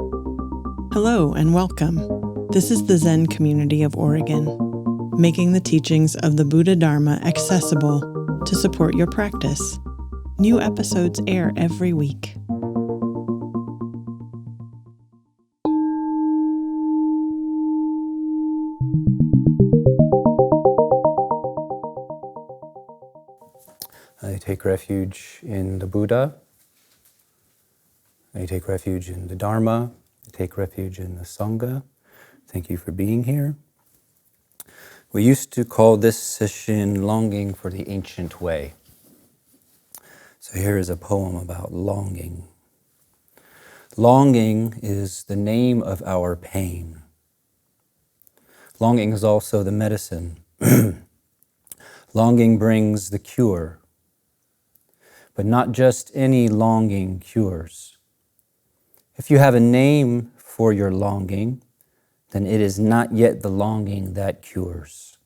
Hello and welcome. This is the Zen community of Oregon, making the teachings of the Buddha Dharma accessible to support your practice. New episodes air every week. I take refuge in the Buddha. I take refuge in the Dharma. I take refuge in the Sangha. Thank you for being here. We used to call this session Longing for the Ancient Way. So here is a poem about longing. Longing is the name of our pain. Longing is also the medicine. Longing brings the cure. But not just any longing cures. If you have a name for your longing, then it is not yet the longing that cures.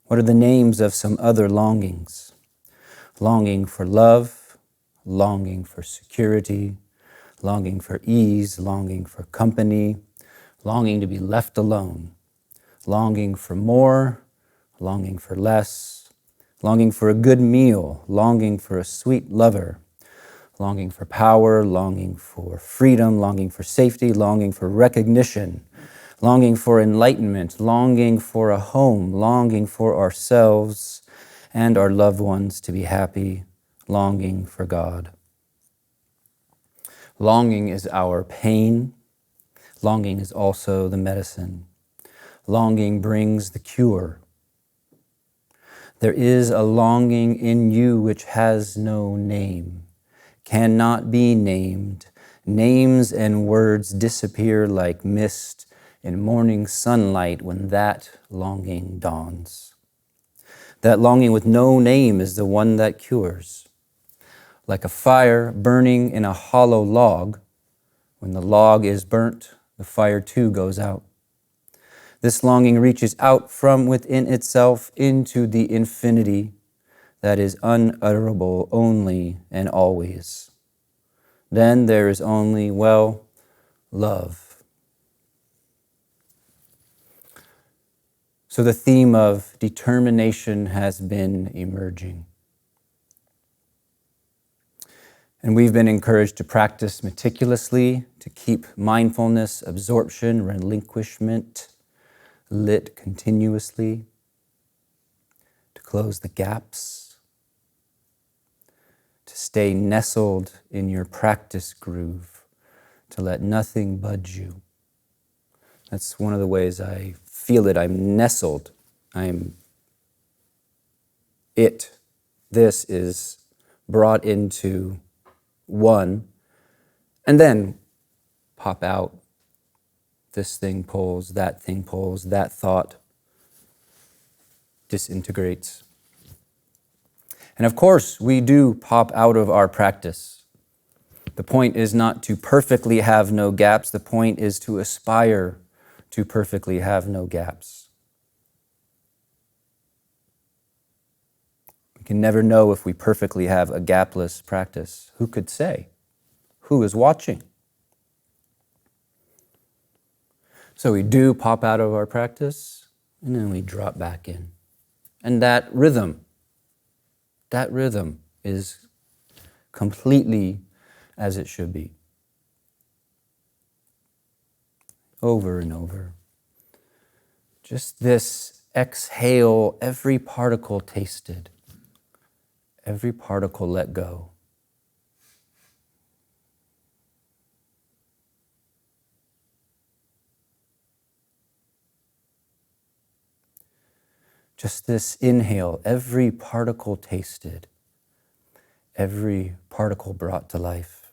What are the names of some other longings? Longing for love, longing for security, longing for ease, longing for company, longing to be left alone, longing for more, longing for less, longing for a good meal, longing for a sweet lover, longing for power, longing for freedom, longing for safety, longing for recognition, longing for enlightenment, longing for a home, longing for ourselves and our loved ones to be happy, longing for God. Longing is our pain. Longing is also the medicine. Longing brings the cure. There is a longing in you which has no name, cannot be named. Names and words disappear like mist in morning sunlight when that longing dawns. That longing with no name is the one that cures. Like a fire burning in a hollow log, when the log is burnt, the fire too goes out. This longing reaches out from within itself into the infinity that is unutterable only and always. Then there is only, love. So the theme of determination has been emerging. And we've been encouraged to practice meticulously, to keep mindfulness, absorption, relinquishment lit continuously, to close the gaps, to stay nestled in your practice groove, to let nothing budge you. That's one of the ways I feel it. I'm nestled. This is brought into one, and then pop out. This thing pulls, that thought disintegrates. And of course, we do pop out of our practice. The point is not to perfectly have no gaps. The point is to aspire to perfectly have no gaps. We can never know if we perfectly have a gapless practice. Who could say? Who is watching? So we do pop out of our practice, and then we drop back in. And that rhythm is completely as it should be. Over and over. Just this exhale, every particle tasted, every particle let go. Just this inhale, every particle tasted, every particle brought to life.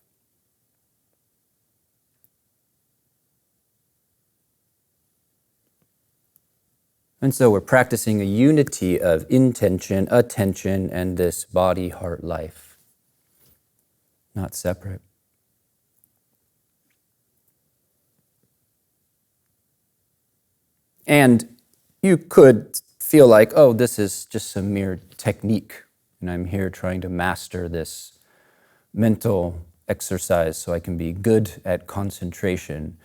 And so we're practicing a unity of intention, attention, and this body-heart life, not separate. And you could feel like, oh, this is just some mere technique, and I'm here trying to master this mental exercise so I can be good at concentration.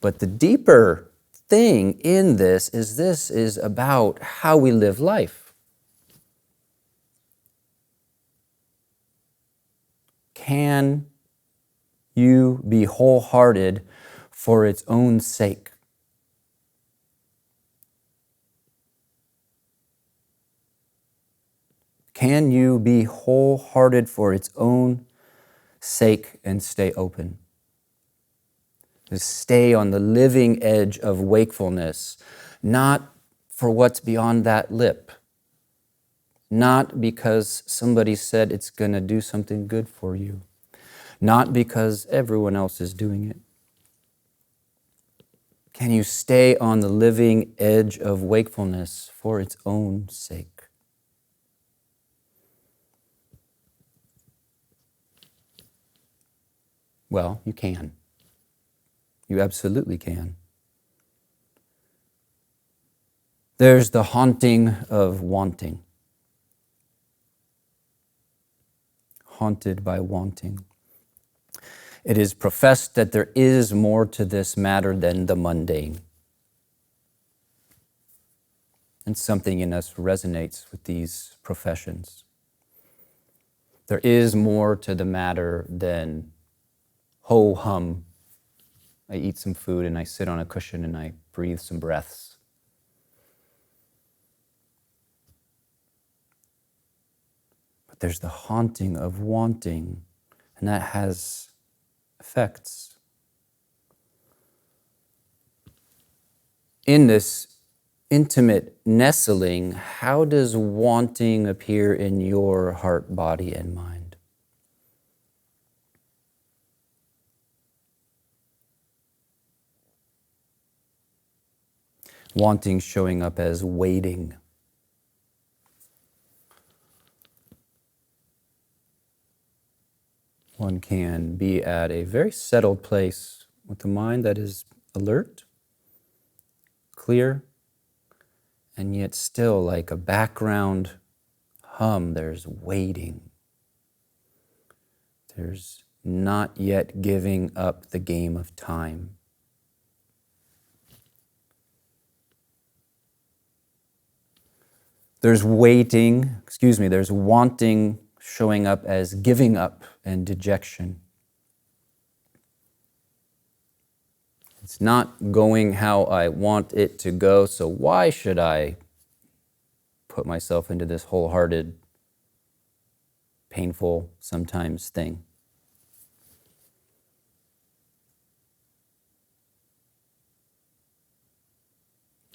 But the deeper thing in this is about how we live life. Can you be wholehearted for its own sake? Can you be wholehearted for its own sake and stay open? To stay on the living edge of wakefulness, not for what's beyond that lip, not because somebody said it's going to do something good for you, not because everyone else is doing it. Can you stay on the living edge of wakefulness for its own sake? Well, you can. You absolutely can. There's the haunting of wanting. Haunted by wanting. It is professed that there is more to this matter than the mundane. And something in us resonates with these professions. There is more to the matter than ho-hum. I eat some food and I sit on a cushion and I breathe some breaths. But there's the haunting of wanting, and that has effects. In this intimate nestling, how does wanting appear in your heart, body, and mind? Wanting showing up as waiting. One can be at a very settled place with a mind that is alert, clear, and yet still like a background hum, there's waiting. There's not yet giving up the game of time. There's there's wanting showing up as giving up and dejection. It's not going how I want it to go, so why should I put myself into this wholehearted, painful, sometimes thing?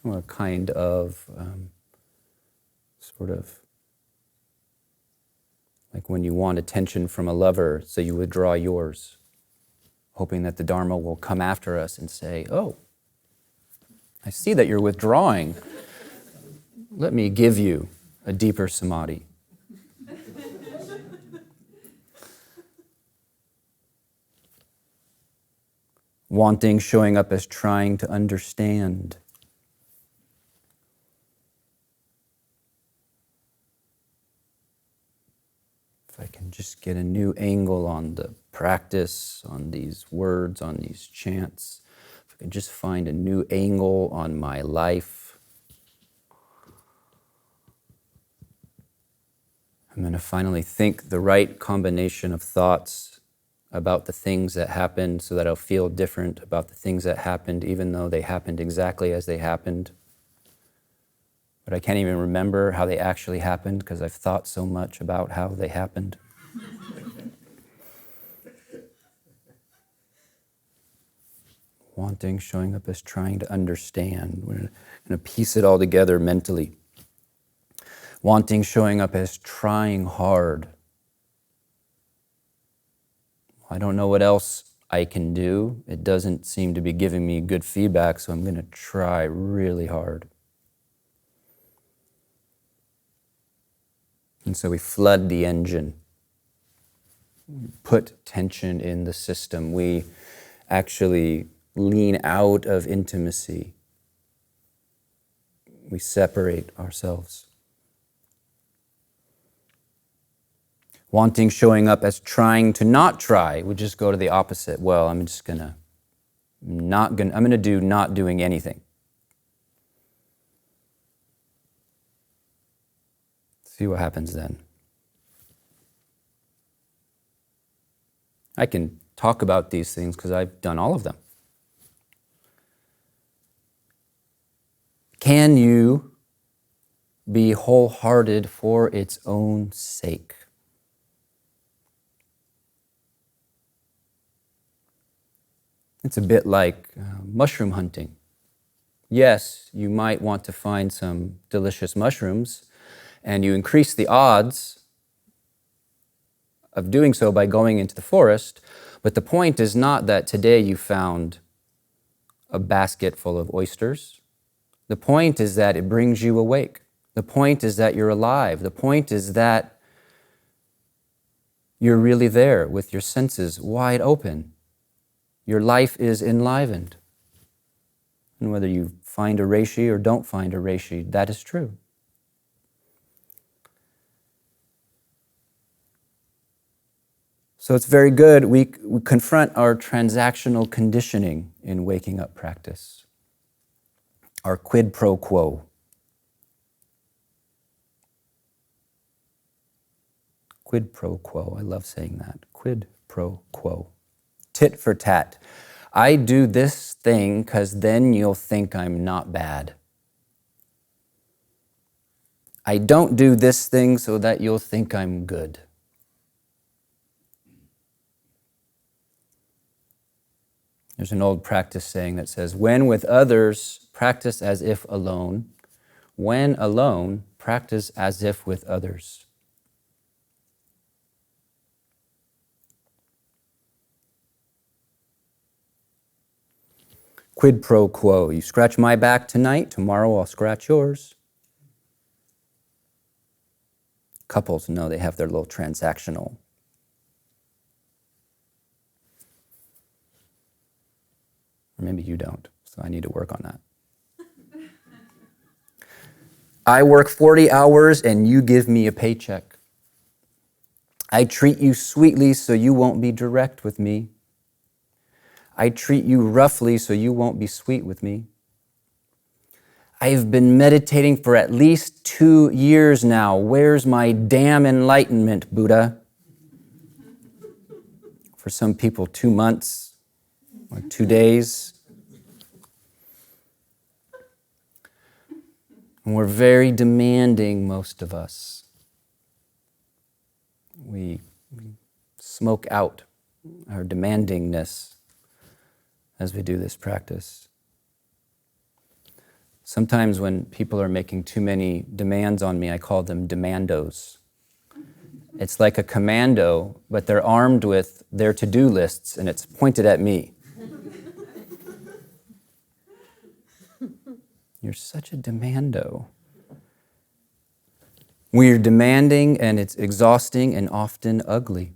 Well, a kind of sort of like when you want attention from a lover, so you withdraw yours, hoping that the Dharma will come after us and say, oh, I see that you're withdrawing. Let me give you a deeper samadhi. Wanting showing up as trying to understand. If I can just get a new angle on the practice, on these words, on these chants, if I can just find a new angle on my life, I'm going to finally think the right combination of thoughts about the things that happened so that I'll feel different about the things that happened, even though they happened exactly as they happened. But I can't even remember how they actually happened because I've thought so much about how they happened. Wanting showing up as trying to understand. We're going to piece it all together mentally. Wanting showing up as trying hard. I don't know what else I can do. It doesn't seem to be giving me good feedback, so I'm going to try really hard. And so we flood the engine, put tension in the system. We actually lean out of intimacy. We separate ourselves. Wanting showing up as trying to not try would just go to the opposite. Well, I'm going to do not doing anything. See what happens then. I can talk about these things because I've done all of them. Can you be wholehearted for its own sake? It's a bit like mushroom hunting. Yes, you might want to find some delicious mushrooms, and you increase the odds of doing so by going into the forest, but the point is not that today you found a basket full of oysters. The point is that it brings you awake. The point is that you're alive. The point is that you're really there with your senses wide open. Your life is enlivened. And whether you find a reishi or don't find a reishi, that is true. So it's very good we confront our transactional conditioning in waking up practice, our quid pro quo. Quid pro quo, I love saying that. Quid pro quo. Tit for tat. I do this thing because then you'll think I'm not bad. I don't do this thing so that you'll think I'm good. There's an old practice saying that says, when with others, practice as if alone. When alone, practice as if with others. Quid pro quo. You scratch my back tonight, tomorrow I'll scratch yours. Couples know they have their little transactional. Or maybe you don't, so I need to work on that. I work 40 hours and you give me a paycheck. I treat you sweetly so you won't be direct with me. I treat you roughly so you won't be sweet with me. I've been meditating for at least 2 years now. Where's my damn enlightenment, Buddha? For some people, 2 months or 2 days. And we're very demanding, most of us. We smoke out our demandingness as we do this practice. Sometimes when people are making too many demands on me, I call them demandos. It's like a commando, but they're armed with their to-do lists, and it's pointed at me. You're such a demando. We're demanding, and it's exhausting and often ugly.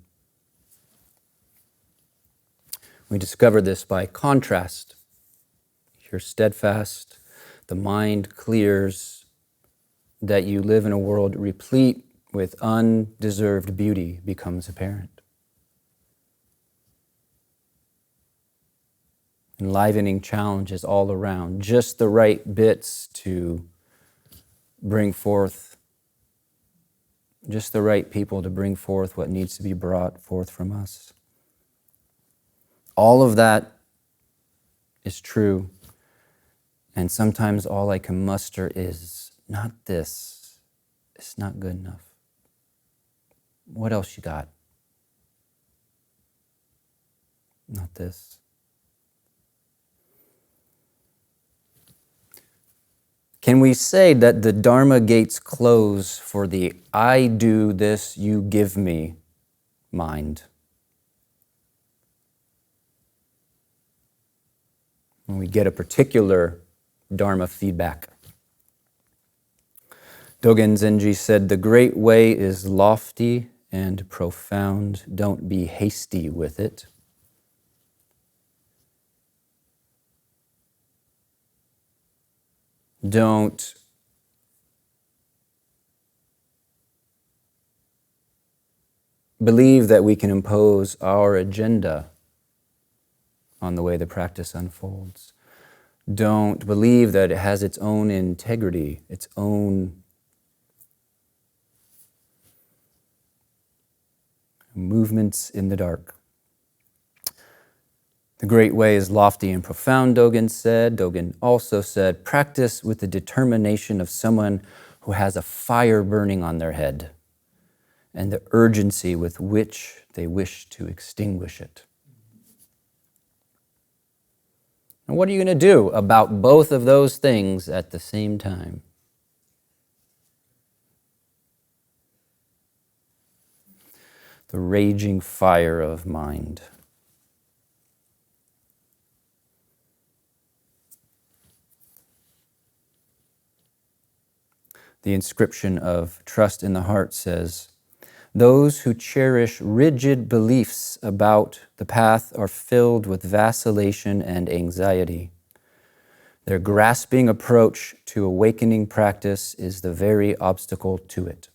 We discover this by contrast. You're steadfast, the mind clears, that you live in a world replete with undeserved beauty becomes apparent. Enlivening challenges all around, just the right bits to bring forth, just the right people to bring forth what needs to be brought forth from us. All of that is true, and sometimes all I can muster is, not this, it's not good enough. What else you got? Not this. Can we say that the Dharma gates close for the I do this, you give me mind? When we get a particular Dharma feedback. Dogen Sensei said, the Great Way is lofty and profound. Don't be hasty with it. Don't believe that we can impose our agenda on the way the practice unfolds. Don't believe that it has its own integrity, its own movements in the dark. The Great Way is lofty and profound, Dōgen said. Dōgen also said, practice with the determination of someone who has a fire burning on their head and the urgency with which they wish to extinguish it. And what are you going to do about both of those things at the same time? The raging fire of mind. The inscription of Trust in the Heart says, those who cherish rigid beliefs about the path are filled with vacillation and anxiety. Their grasping approach to awakening practice is the very obstacle to it.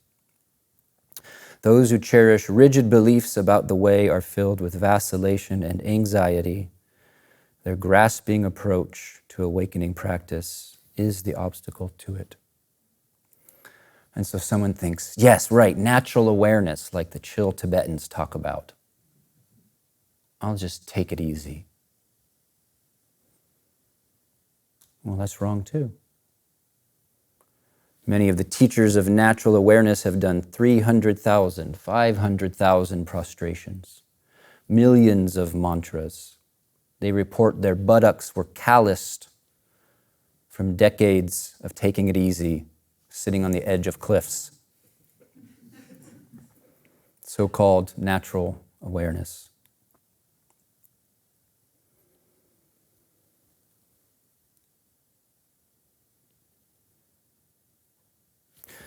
Those who cherish rigid beliefs about the way are filled with vacillation and anxiety. Their grasping approach to awakening practice is the obstacle to it. And so someone thinks, yes, right, natural awareness, like the chill Tibetans talk about. I'll just take it easy. Well, that's wrong too. Many of the teachers of natural awareness have done 300,000, 500,000 prostrations, millions of mantras. They report their buttocks were calloused from decades of taking it easy, sitting on the edge of cliffs. So-called natural awareness.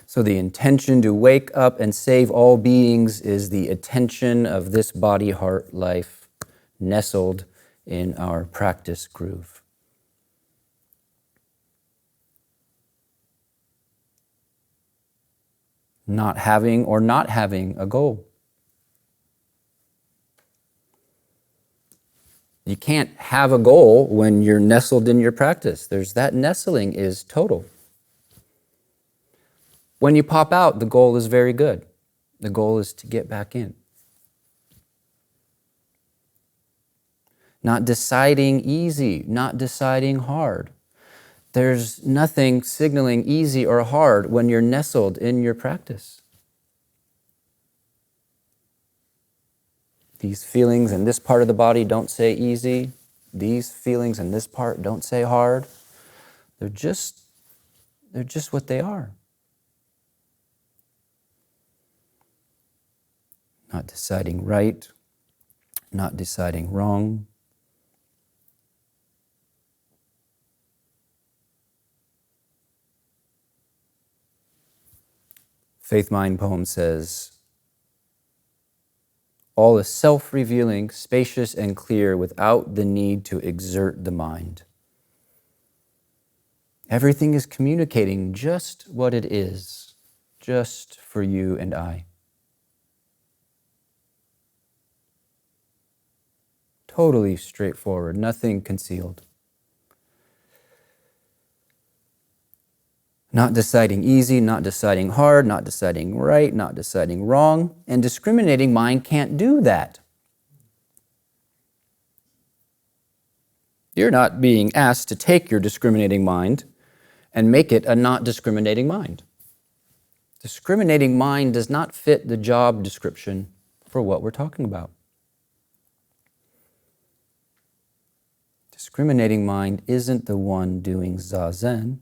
So the intention to wake up and save all beings is the attention of this body-heart life nestled in our practice groove. Not having or not having a goal. You can't have a goal when you're nestled in your practice. That nestling is total. When you pop out, the goal is very good. The goal is to get back in. Not deciding easy, not deciding hard. There's nothing signaling easy or hard when you're nestled in your practice. These feelings in this part of the body don't say easy. These feelings in this part don't say hard. They're just what they are. Not deciding right, not deciding wrong. Faith Mind poem says, all is self-revealing, spacious and clear without the need to exert the mind. Everything is communicating just what it is, just for you and I. Totally straightforward, nothing concealed. Not deciding easy, not deciding hard, not deciding right, not deciding wrong. And discriminating mind can't do that. You're not being asked to take your discriminating mind and make it a not discriminating mind. Discriminating mind does not fit the job description for what we're talking about. Discriminating mind isn't the one doing zazen.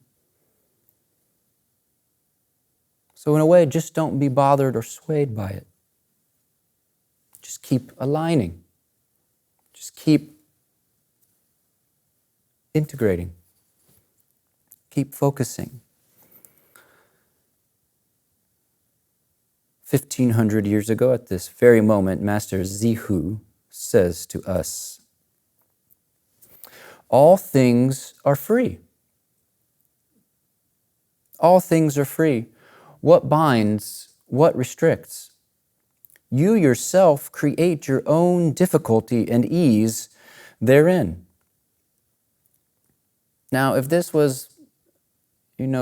So in a way, just don't be bothered or swayed by it. Just keep aligning. Just keep integrating. Keep focusing. 1,500 years ago, at this very moment, Master Zihu says to us, all things are free. All things are free. What binds, what restricts? You yourself create your own difficulty and ease therein. Now, if this was,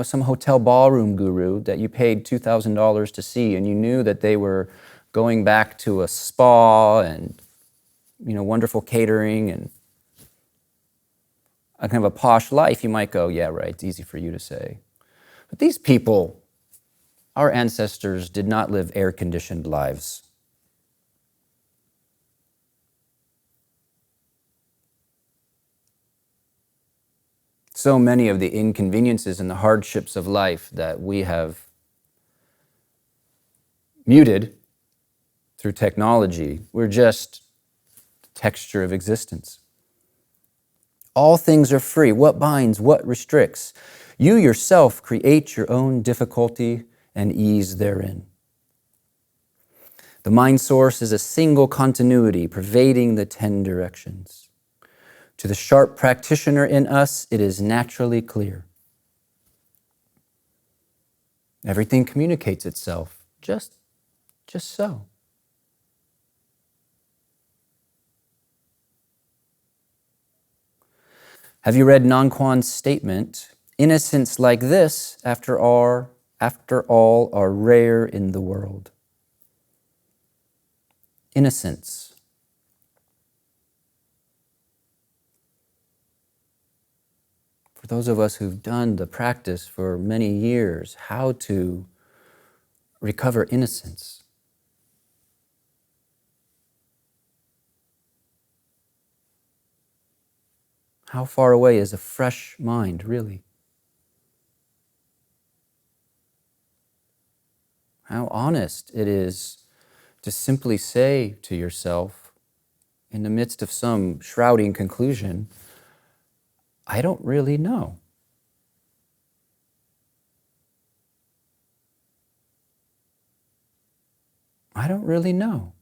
some hotel ballroom guru that you paid $2,000 to see, and you knew that they were going back to a spa and, wonderful catering and a kind of a posh life, you might go, yeah, right, it's easy for you to say. But these people, our ancestors, did not live air-conditioned lives. So many of the inconveniences and the hardships of life that we have muted through technology were just the texture of existence. All things are free. What binds? What restricts? You yourself create your own difficulty and ease therein. The mind source is a single continuity pervading the 10 directions. To the sharp practitioner in us, it is naturally clear. Everything communicates itself, just so. Have you read Nanquan's statement, "Innocence like this, after all, are rare in the world"? Innocence. For those of us who've done the practice for many years, how to recover innocence. How far away is a fresh mind, really? How honest it is to simply say to yourself, in the midst of some shrouding conclusion, I don't really know. I don't really know.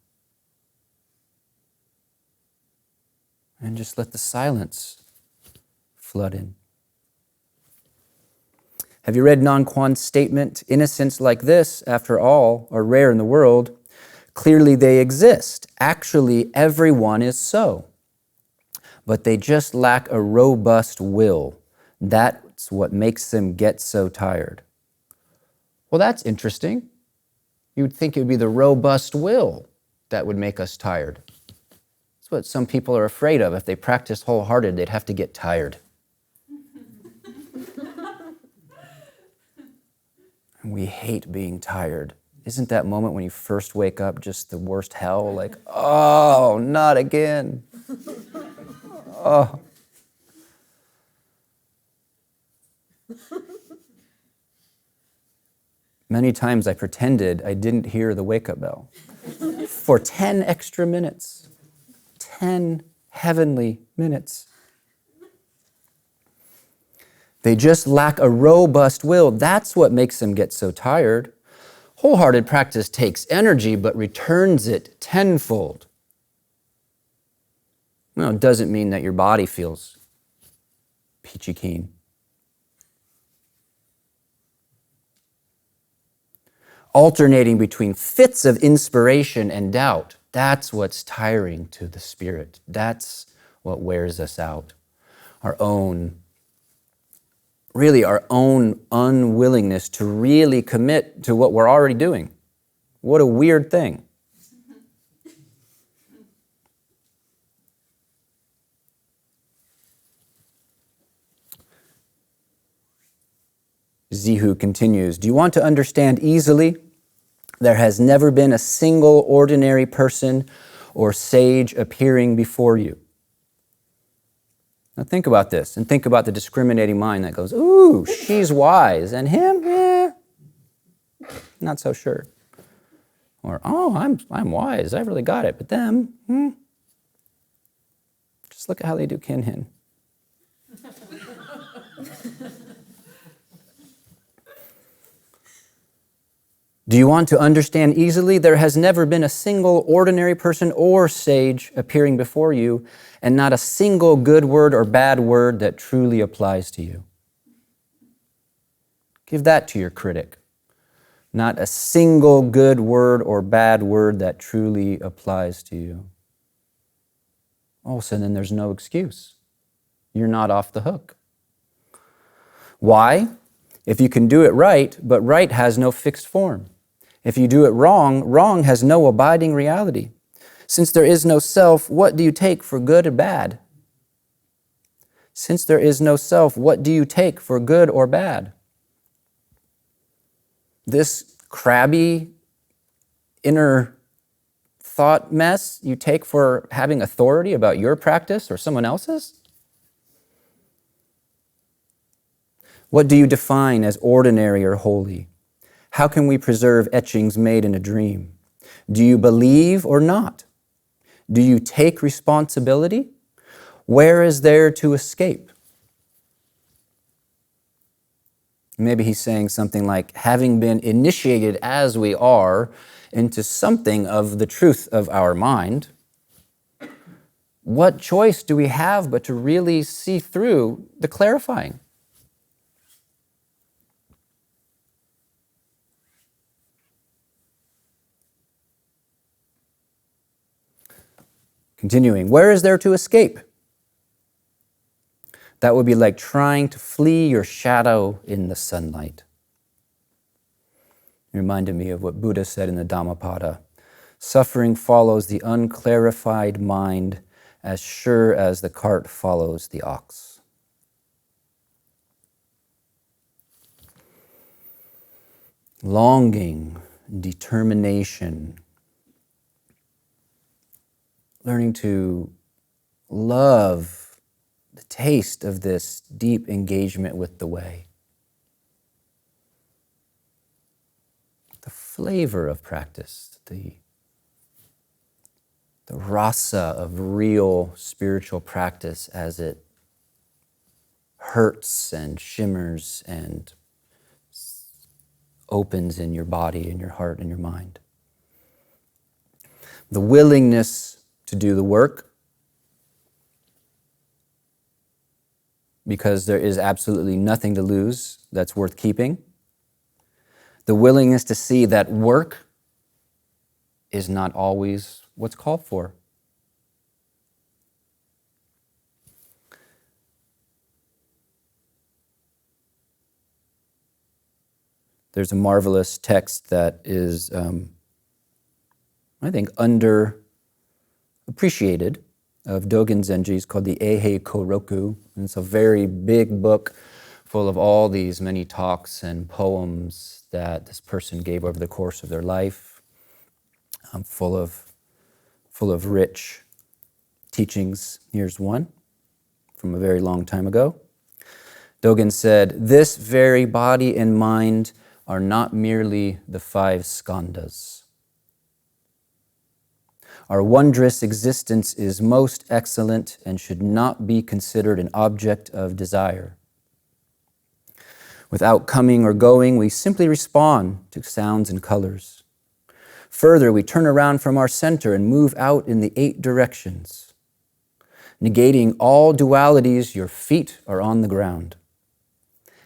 And just let the silence flood in. Have you read Nanquan's statement, "Innocence like this, after all, are rare in the world. Clearly they exist. Actually, everyone is so. But they just lack a robust will. That's what makes them get so tired." Well, that's interesting. You would think it would be the robust will that would make us tired. That's what some people are afraid of. If they practice wholehearted, they'd have to get tired. And we hate being tired. Isn't that moment when you first wake up just the worst hell? Like, oh, not again. Oh. Many times I pretended I didn't hear the wake-up bell for 10 extra minutes. 10 heavenly minutes. They just lack a robust will. That's what makes them get so tired. Wholehearted practice takes energy but returns it tenfold. No, it doesn't mean that your body feels peachy keen. Alternating between fits of inspiration and doubt, that's what's tiring to the spirit. That's what wears us out. Our own unwillingness to really commit to what we're already doing. What a weird thing. Zihu continues, "Do you want to understand easily? There has never been a single ordinary person or sage appearing before you." Now think about this, and think about the discriminating mind that goes, ooh, she's wise, and him, not so sure. Or, oh, I'm wise, I've really got it, but them, Just look at how they do kin-hin. Do you want to understand easily? There has never been a single ordinary person or sage appearing before you, and not a single good word or bad word that truly applies to you. Give that to your critic. Not a single good word or bad word that truly applies to you. Also, then there's no excuse. You're not off the hook. Why? If you can do it right, but right has no fixed form. If you do it wrong, wrong has no abiding reality. Since there is no self, what do you take for good or bad? Since there is no self, what do you take for good or bad? This crabby inner thought mess you take for having authority about your practice or someone else's? What do you define as ordinary or holy? How can we preserve etchings made in a dream? Do you believe or not? Do you take responsibility? Where is there to escape? Maybe he's saying something like, having been initiated as we are into something of the truth of our mind, what choice do we have but to really see through the clarifying? Continuing, where is there to escape? That would be like trying to flee your shadow in the sunlight. It reminded me of what Buddha said in the Dhammapada. Suffering follows the unclarified mind as sure as the cart follows the ox. Longing, determination, learning to love the taste of this deep engagement with the way. The flavor of practice, the rasa of real spiritual practice as it hurts and shimmers and opens in your body and your heart and your mind. The willingness to do the work, because there is absolutely nothing to lose that's worth keeping. The willingness to see that work is not always what's called for. There's a marvelous text that is, I think, underappreciated of Dogen Zenji's called the Eihei Koroku. And it's a very big book full of all these many talks and poems that this person gave over the course of their life, full of rich teachings. Here's one from a very long time ago. Dōgen said, "This very body and mind are not merely the 5 skandhas. Our wondrous existence is most excellent and should not be considered an object of desire. Without coming or going, we simply respond to sounds and colors. Further, we turn around from our center and move out in the 8 directions. Negating all dualities, your feet are on the ground.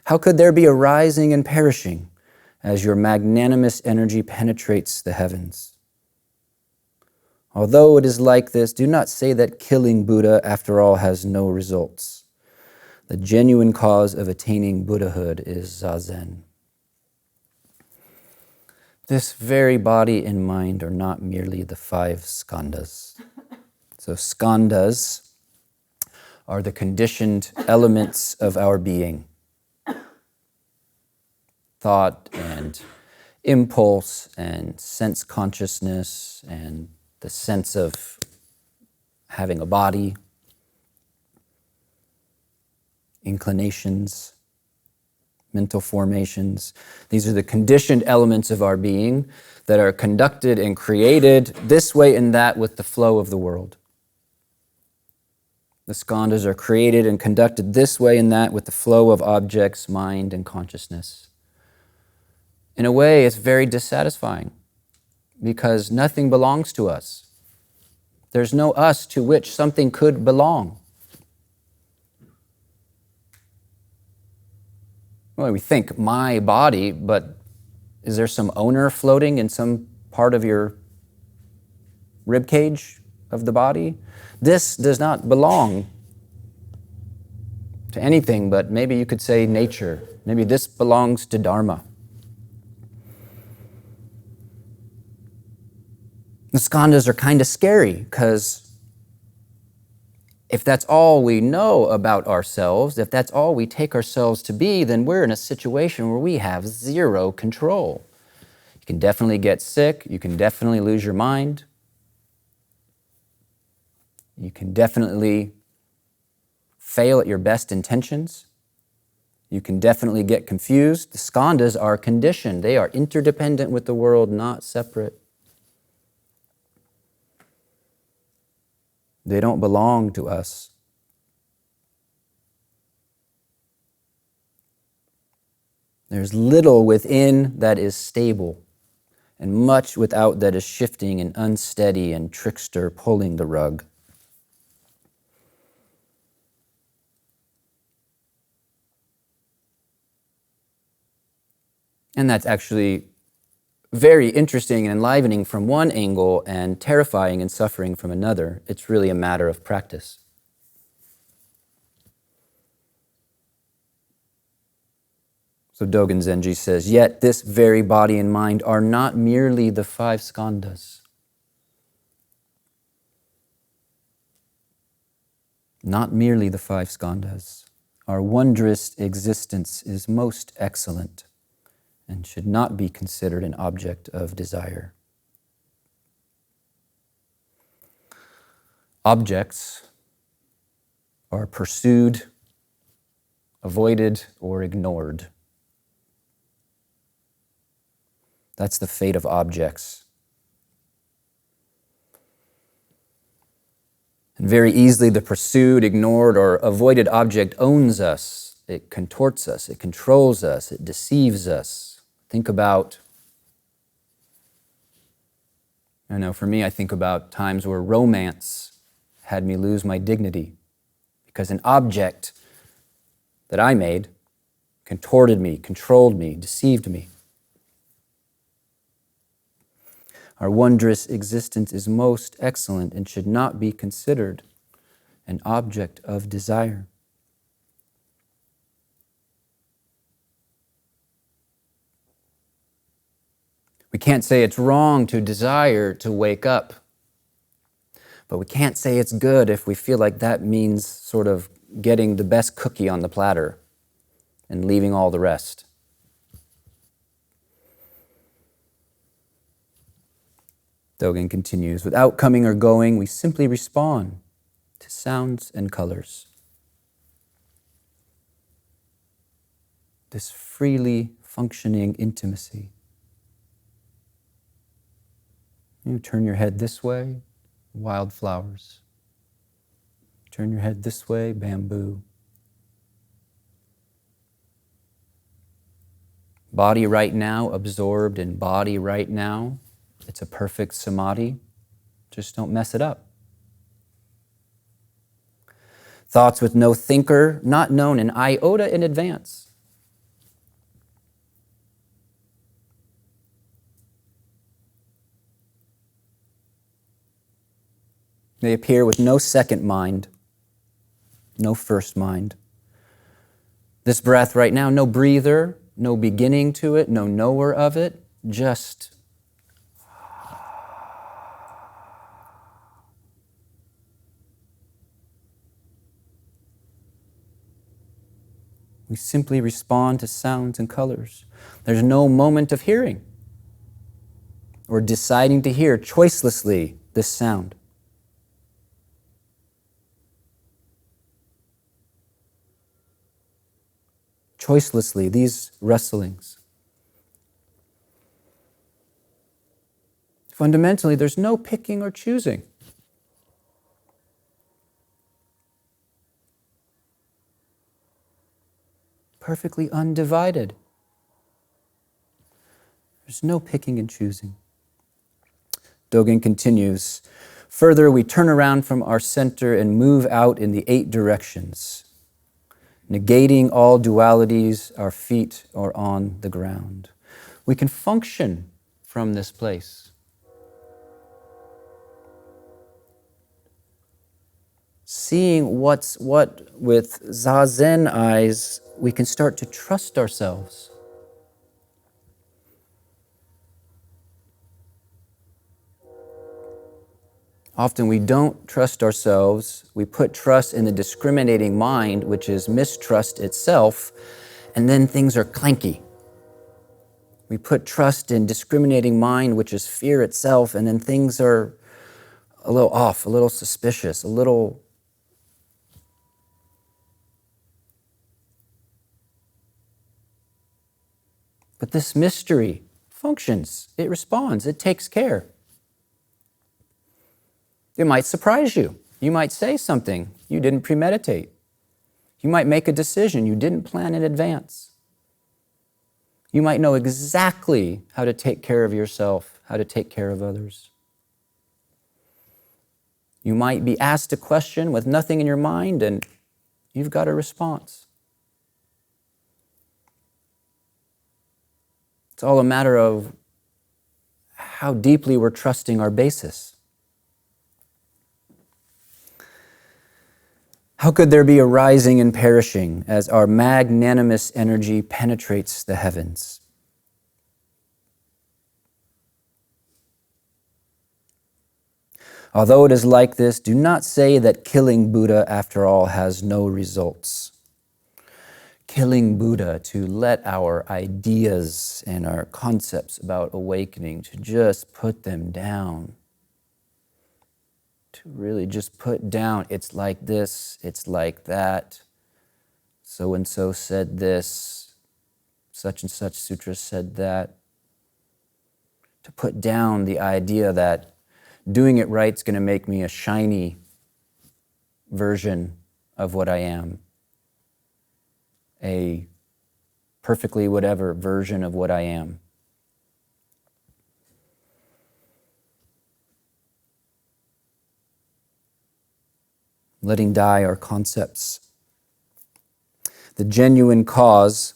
How could there be a rising and perishing as your magnanimous energy penetrates the heavens? Although it is like this, do not say that killing Buddha, after all, has no results. The genuine cause of attaining Buddhahood is Zazen." This very body and mind are not merely the 5 skandhas. So skandhas are the conditioned elements of our being. Thought and impulse and sense consciousness and the sense of having a body, inclinations, mental formations. These are the conditioned elements of our being that are conducted and created this way and that with the flow of the world. The skandhas are created and conducted this way and that with the flow of objects, mind, and consciousness. In a way, it's very dissatisfying because nothing belongs to us. There's no us to which something could belong. Well, we think my body, but Is there some owner floating in some part of your rib cage of the body? This does not belong to anything but maybe you could say nature. Maybe this belongs to Dharma. The skandhas are kind of scary because if that's all we know about ourselves, if that's all we take ourselves to be, then we're in a situation where we have zero control. You can definitely get sick. You can definitely lose your mind. You can definitely fail at your best intentions. You can definitely get confused. The skandhas are conditioned. They are interdependent with the world, not separate. They don't belong to us. There's little within that is stable, and much without that is shifting and unsteady and trickster pulling the rug. And that's actually very interesting and enlivening from one angle and terrifying and suffering from another. It's really a matter of practice. So Dogen Sensei says, yet this very body and mind are not merely the 5 skandhas. Not merely the 5 skandhas. Our wondrous existence is most excellent and should not be considered an object of desire. Objects are pursued, avoided, or ignored. That's the fate of objects. And very easily the pursued, ignored, or avoided object owns us. It contorts us, it controls us, it deceives us. Think about, I know for me, I think about times where romance had me lose my dignity because an object that I made contorted me, controlled me, deceived me. Our wondrous existence is most excellent and should not be considered an object of desire. We can't say it's wrong to desire to wake up, but we can't say it's good if we feel like that means sort of getting the best cookie on the platter and leaving all the rest. Dōgen continues, without coming or going, we simply respond to sounds and colors. This freely functioning intimacy. You turn your head this way, wildflowers. Turn your head this way, bamboo. Body right now, absorbed in body right now. It's a perfect samadhi. Just don't mess it up. Thoughts with no thinker, not known an iota in advance. They appear with no second mind, no first mind. This breath right now, no breather, no beginning to it, no knower of it, just we simply respond to sounds and colors. There's no moment of hearing or deciding to hear choicelessly this sound. Choicelessly, these wrestlings. Fundamentally, there's no picking or choosing. Perfectly undivided. There's no picking and choosing. Dōgen continues, further, we turn around from our center and move out in the 8 directions. Negating all dualities, our feet are on the ground. We can function from this place. Seeing what's what with Zazen eyes, we can start to trust ourselves. Often we don't trust ourselves. We put trust in the discriminating mind, which is mistrust itself, and then things are clanky. We put trust in discriminating mind, which is fear itself, and then things are a little off, a little suspicious, a little... But this mystery functions, it responds, it takes care. It might surprise you. You might say something you didn't premeditate. You might make a decision you didn't plan in advance. You might know exactly how to take care of yourself, how to take care of others. You might be asked a question with nothing in your mind and you've got a response. It's all a matter of how deeply we're trusting our basis. How could there be a rising and perishing as our magnanimous energy penetrates the heavens? Although it is like this, do not say that killing Buddha, after all, has no results. Killing Buddha, to let our ideas and our concepts about awakening, to just put them down. To really just put down, it's like this, it's like that. So-and-so said this, such and such sutra said that. To put down the idea that doing it right is going to make me a shiny version of what I am. A perfectly whatever version of what I am. Letting die our concepts. The genuine cause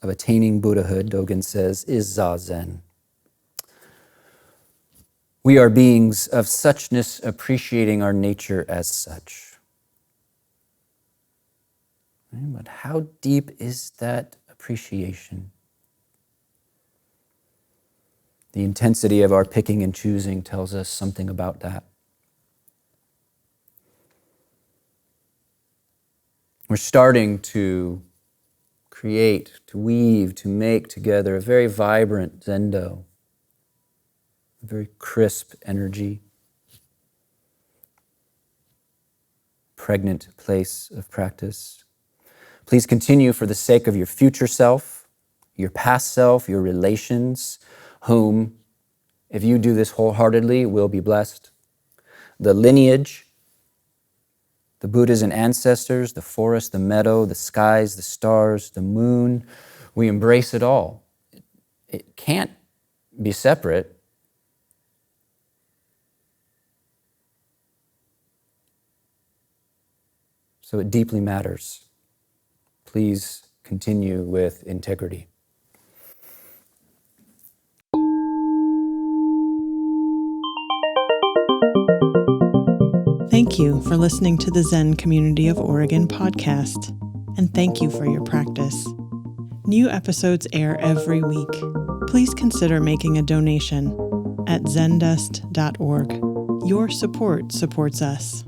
of attaining Buddhahood, Dōgen says, is Zazen. We are beings of suchness, appreciating our nature as such. But how deep is that appreciation? The intensity of our picking and choosing tells us something about that. We're starting to create, to weave, to make together a very vibrant zendo, a very crisp energy, pregnant place of practice. Please continue for the sake of your future self, your past self, your relations, whom, if you do this wholeheartedly, will be blessed. The lineage, the Buddhas and ancestors, the forest, the meadow, the skies, the stars, the moon, we embrace it all. It can't be separate. So it deeply matters. Please continue with integrity. Thank you for listening to the Zen Community of Oregon podcast, and thank you for your practice. New episodes air every week. Please consider making a donation at zendust.org. Your support supports us.